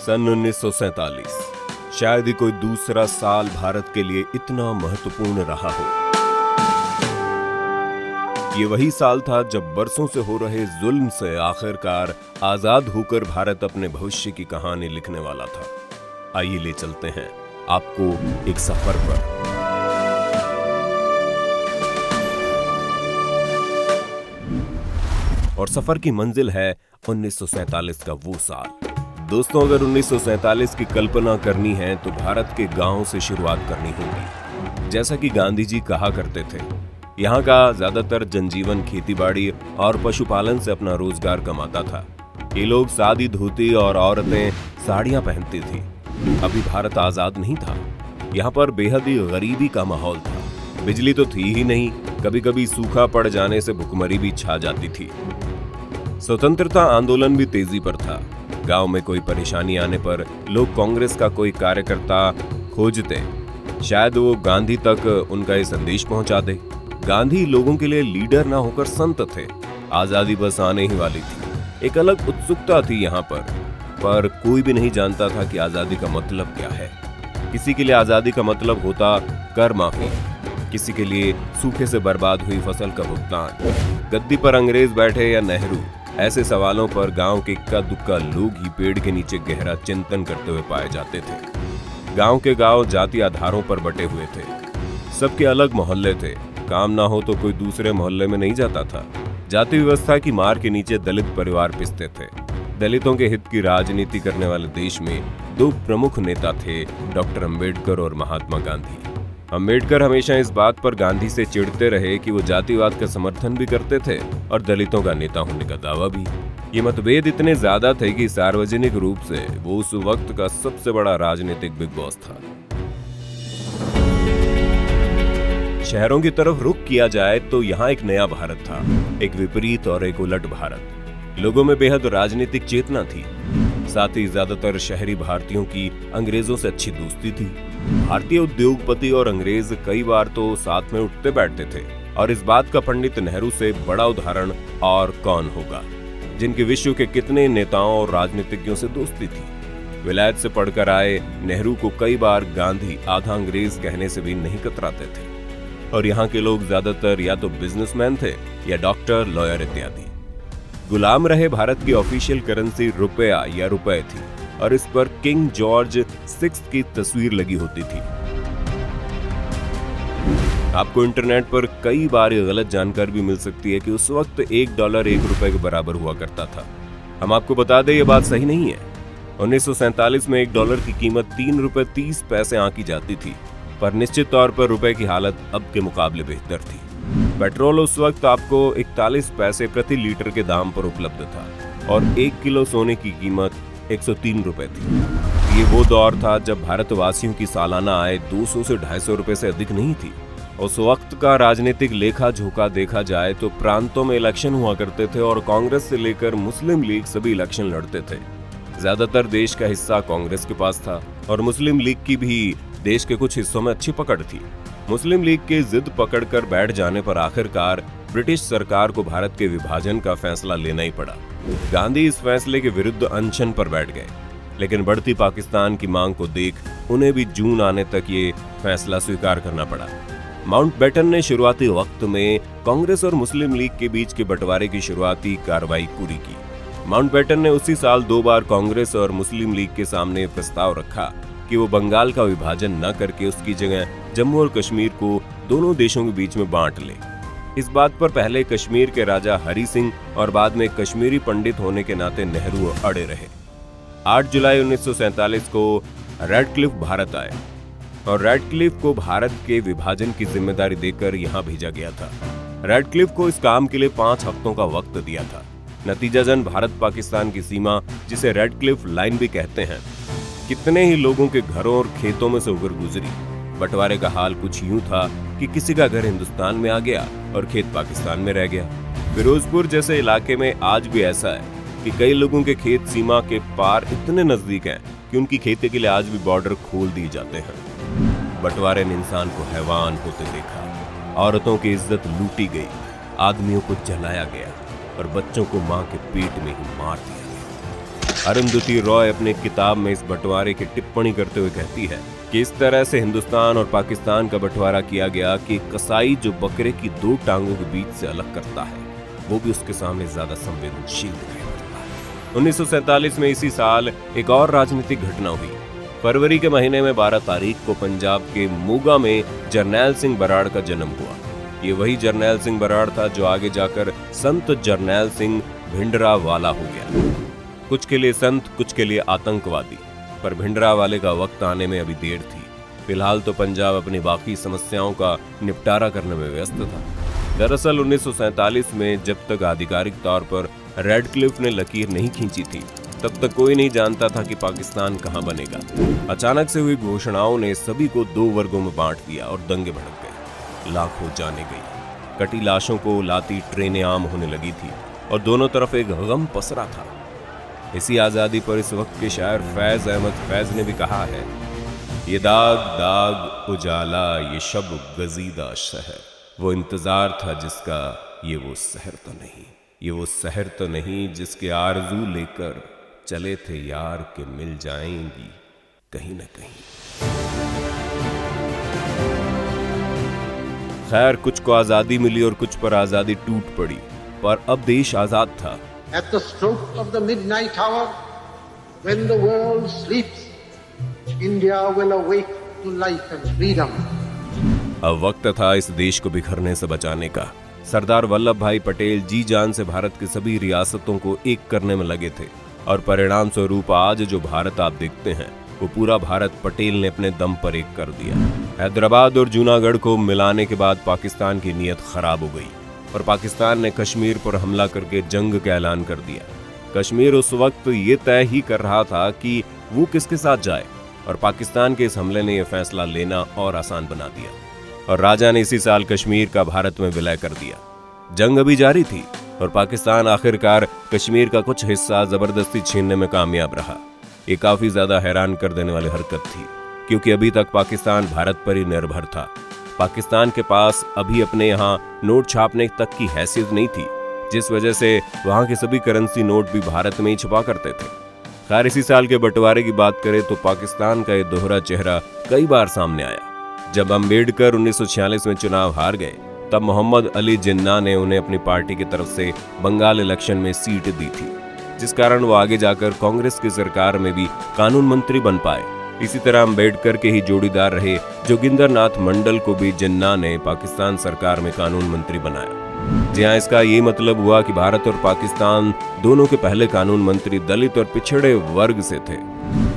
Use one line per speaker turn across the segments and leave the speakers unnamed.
सन 1947 शायद ही कोई दूसरा साल भारत के लिए इतना महत्वपूर्ण रहा हो। ये वही साल था जब बरसों से हो रहे जुल्म से आखिरकार आजाद होकर भारत अपने भविष्य की कहानी लिखने वाला था। आइए ले चलते हैं आपको एक सफर पर। और सफर की मंजिल है 1947 का वो साल। दोस्तों, अगर 1947 की कल्पना करनी है तो भारत के गांव से शुरुआत करनी होगी। जैसा कि गांधी जी कहा करते थे, यहाँ का ज्यादातर जनजीवन खेतीबाड़ी और पशुपालन से अपना रोजगार कमाता था। ये लोग सादी धोती और औरतें साड़ियां पहनती थी। अभी भारत आजाद नहीं था। यहाँ पर बेहद ही गरीबी का माहौल था। बिजली तो थी ही नहीं, कभी कभी सूखा पड़ जाने से भुखमरी भी छा जाती थी। स्वतंत्रता आंदोलन भी तेजी पर था। गांव में कोई परेशानी आने पर लोग कांग्रेस का कोई कार्यकर्ता खोजते, शायद वो गांधी तक उनका ये संदेश पहुंचा दे। गांधी लोगों के लिए लीडर ना होकर संत थे। आजादी बस आने ही वाली थी। एक अलग उत्सुकता थी यहाँ पर कोई भी नहीं जानता था कि आजादी का मतलब क्या है। किसी के लिए आजादी का मतलब होता कर माफी, किसी के लिए सूखे से बर्बाद हुई फसल का भुगतान, गद्दी पर अंग्रेज बैठे या नेहरू। ऐसे सवालों पर गांव के इक्का दुक्का लोग ही पेड़ के नीचे गहरा चिंतन करते हुए पाए जाते थे। गांव के गांव जाति आधारों पर बटे हुए थे। सबके अलग मोहल्ले थे। काम ना हो तो कोई दूसरे मोहल्ले में नहीं जाता था। जाति व्यवस्था की मार के नीचे दलित परिवार पिसते थे। दलितों के हित की राजनीति करने वाले देश में दो प्रमुख नेता थे, डॉक्टर अंबेडकर और महात्मा गांधी। अंबेडकर हमेशा इस बात पर गांधी से चिढ़ते रहे कि वो जातिवाद का समर्थन भी करते थे और दलितों का नेता होने का दावा भी। ये मतभेद इतने ज्यादा थे कि सार्वजनिक रूप से वो उस वक्त का सबसे बड़ा राजनीतिक बिग बॉस था। शहरों की तरफ रुख किया जाए तो यहाँ एक नया भारत था, एक विपरीत और एक उलट भारत। लोगों में बेहद राजनीतिक चेतना थी। साथ ही ज्यादातर शहरी भारतीयों की अंग्रेजों से अच्छी दोस्ती थी। भारतीय उद्योगपति और अंग्रेज कई बार तो साथ में उठते बैठते थे। और इस बात का पंडित नेहरू से बड़ा उदाहरण और कौन होगा, जिनकी विश्व के कितने नेताओं और राजनीतिज्ञों से दोस्ती थी। विलायत से पढ़कर आए नेहरू को कई बार गांधी आधा अंग्रेज कहने से भी नहीं कतराते थे। और यहाँ के लोग ज्यादातर या तो बिजनेसमैन थे या डॉक्टर, लॉयर इत्यादि। गुलाम रहे भारत की ऑफिशियल करेंसी रुपया या रुपए थी और इस पर किंग जॉर्ज 6 की तस्वीर लगी होती थी। आपको इंटरनेट पर कई बार ये गलत जानकारी भी मिल सकती है कि उस वक्त $1 1 रुपए के बराबर हुआ करता था। हम आपको बता दें, ये बात सही नहीं है। 1947 में $1 की कीमत 3 रुपए 30 पैसे आंकी जाती थी, पर निश्चित तौर पर रुपए की हालत अब के मुकाबले बेहतर थी। पेट्रोल उस वक्त आपको 41 पैसे प्रति लीटर के दाम पर उपलब्ध था और 1 किलो सोने की कीमत 103 रुपए थी। ये वो दौर था जब भारतवासियों की सालाना आय 200 से 250 रुपए से अधिक नहीं थी। उस वक्त का राजनीतिक लेखा झोंका देखा जाए तो प्रांतों में इलेक्शन हुआ करते थे और कांग्रेस से लेकर मुस्लिम लीग सभी इलेक्शन लड़ते थे। ज्यादातर देश का हिस्सा कांग्रेस के पास था और मुस्लिम लीग की भी देश के कुछ हिस्सों में अच्छी पकड़ थी। मुस्लिम लीग के जिद पकड़कर बैठ जाने पर आखिरकार ब्रिटिश सरकार को भारत के विभाजन का फैसला लेना ही पड़ा। गांधी इस फैसले के विरुद्ध अनशन पर बैठ गए, लेकिन बढ़ती पाकिस्तान की मांग को देख उन्हें भी जून आने तक ये फैसला स्वीकार करना पड़ा। माउंटबेटन ने शुरुआती वक्त में कांग्रेस और मुस्लिम लीग के बीच के बंटवारे की शुरुआती कार्रवाई पूरी की। माउंटबेटन ने उसी साल 2 बार कांग्रेस और मुस्लिम लीग के सामने प्रस्ताव रखा कि वो बंगाल का विभाजन न करके उसकी जगह जम्मू और कश्मीर को दोनों देशों के बीच में बांट ले। इस बात पर पहले कश्मीर के राजा हरि सिंह और बाद में कश्मीरी पंडित होने के नाते नेहरू अड़े रहे। 8 जुलाई 1947 को रेडक्लिफ भारत आए और रेडक्लिफ को भारत के विभाजन की जिम्मेदारी देकर यहाँ भेजा गया था। रेडक्लिफ को इस काम के लिए 5 हफ्तों का वक्त दिया था। नतीजतन भारत पाकिस्तान की सीमा, जिसे रेडक्लिफ लाइन भी कहते हैं, कितने ही लोगों के घरों और खेतों में से होकर गुजरी। बंटवारे का हाल कुछ यूं था कि किसी का घर हिंदुस्तान में आ गया और खेत पाकिस्तान में रह गया। फिरोजपुर जैसे इलाके में आज भी ऐसा है कि कई लोगों के खेत सीमा के पार इतने नजदीक हैं कि उनकी खेती के लिए आज भी बॉर्डर खोल दिए जाते हैं। बंटवारे ने इंसान को हैवान होते देखा। औरतों की इज्जत लूटी गई, आदमियों को जलाया गया और बच्चों को मां के पेट में ही मार दिया गया। अरुंधति रॉय अपने किताब में इस बंटवारे की टिप्पणी करते हुए कहती है कि इस तरह से हिंदुस्तान और पाकिस्तान का बंटवारा किया गया कि कसाई जो बकरे की दो टांगों के बीच से अलग करता है वो भी उसके सामने ज्यादा संवेदनशील दिखाई पड़ता है। 1947 में इसी साल एक और राजनीतिक घटना हुई। फरवरी के महीने में 12 तारीख को पंजाब के मोगा में जरनैल सिंह बराड़ का जन्म हुआ। ये वही जरनैल सिंह बराड़ था जो आगे जाकर संत जरनैल सिंह भिंडरावाला हो गया। कुछ के लिए संत, कुछ के लिए आतंकवादी, पर भिंडरावाले का वक्त आने में अभी देर थी। फिलहाल तो पंजाब अपनी बाकी समस्याओं का निपटारा करने में व्यस्त था। दरअसल 1947 में जब तक आधिकारिक तौर पर रेडक्लिफ ने लकीर नहीं खींची थी, तब तक कोई नहीं जानता था कि पाकिस्तान कहां बनेगा। अचानक से हुई घोषणाओं ने सभी को दो वर्गों में बांट दिया और दंगे भड़क गए। लाखों जाने गई। कटी लाशों को लाती ट्रेनें आम होने लगी थी और दोनों तरफ एक गम पसरा था। इसी आजादी पर इस वक्त के शायर फैज अहमद फैज ने भी कहा है, ये दाग दाग उजाला ये शब गजीदा शहर, वो इंतजार था जिसका ये वो सहर तो नहीं, ये वो सहर तो नहीं जिसके आरजू लेकर चले थे यार के मिल जाएंगी कहीं न कहीं। खैर, कुछ को आजादी मिली और कुछ पर आजादी टूट पड़ी, पर अब देश आजाद था।
At the stroke of the midnight hour, when the world sleeps, India will awake to life and freedom.
अब वक्त था इस देश को बिखरने से बचाने का। सरदार वल्लभ भाई पटेल जी जान से भारत की सभी रियासतों को एक करने में लगे थे और परिणाम स्वरूप आज जो भारत आप देखते हैं वो पूरा भारत पटेल ने अपने दम पर एक कर दिया। हैदराबाद और जूनागढ़ को मिलाने के बाद पाकिस्तान की नीयत खराब हो गई और पाकिस्तान ने कश्मीर पर हमला करके जंग का ऐलान कर दिया। कश्मीर उस वक्त ये तय ही कर रहा था कि वो किसके साथ जाए और पाकिस्तान के इस हमले ने यह फैसला लेना और आसान बना दिया और राजा ने इसी साल कश्मीर का भारत में विलय कर दिया। जंग अभी जारी थी और पाकिस्तान आखिरकार कश्मीर का कुछ हिस्सा जबरदस्ती छीनने में कामयाब रहा। ये काफी ज्यादा हैरान कर देने वाली हरकत थी क्योंकि अभी तक पाकिस्तान भारत पर ही निर्भर था। पाकिस्तान के पास अभी अपने यहाँ नोट छापने तक की हैसियत नहीं थी, जिस वजह से वहाँ के सभी करेंसी नोट भी भारत में ही छुपा करते थे। खैर, इसी साल के बंटवारे की बात करें तो पाकिस्तान का ये दोहरा चेहरा कई बार सामने आया। जब अम्बेडकर 1946 में चुनाव हार गए, तब मोहम्मद अली जिन्ना ने उन्हें अपनी पार्टी की तरफ से बंगाल इलेक्शन में सीट दी थी, जिस कारण वो आगे जाकर कांग्रेस की सरकार में भी कानून मंत्री बन पाए। इसी तरह अम्बेडकर के ही जोड़ीदार रहे जोगिंदर नाथ मंडल को भी जिन्ना ने पाकिस्तान सरकार में कानून मंत्री बनाया। जी हाँ, इसका ये मतलब हुआ कि भारत और पाकिस्तान दोनों के पहले कानून मंत्री दलित और पिछड़े वर्ग से थे।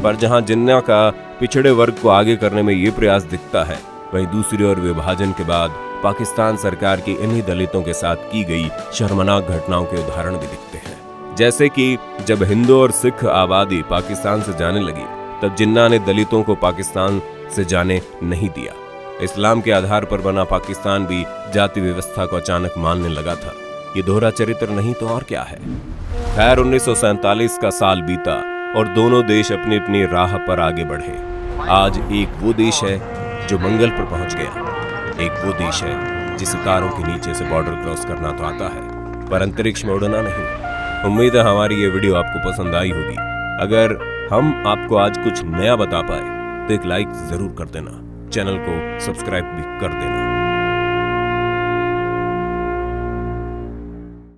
पर जहां जिन्ना का पिछड़े वर्ग को आगे करने में ये प्रयास दिखता है, वहीं दूसरी ओर विभाजन के बाद पाकिस्तान सरकार की इन्हीं दलितों के साथ की गई शर्मनाक घटनाओं के उदाहरण भी दिखते हैं। जैसे कि जब हिंदू और सिख आबादी पाकिस्तान से जाने लगी, तब जिन्ना ने दलितों को पाकिस्तान से जाने नहीं दिया। इस्लाम के आधार पर बना पाकिस्तान भी जाति व्यवस्था को अचानक मानने लगा था। ये दोहरा चरित्र नहीं तो और क्या है। खैर, 1947 का साल बीता और दोनों देश अपनी अपनी राह पर आगे बढ़े। आज एक वो देश है जो मंगल पर पहुंच गया, एक वो देश है जिस सितारों के नीचे से बॉर्डर क्रॉस करना तो आता है, पर अंतरिक्ष में उड़ना नहीं। उम्मीद है हमारी ये वीडियो आपको पसंद आई होगी। अगर हम आपको आज कुछ नया बता पाए तो एक लाइक जरूर कर देना, चैनल को सब्सक्राइब भी कर देना।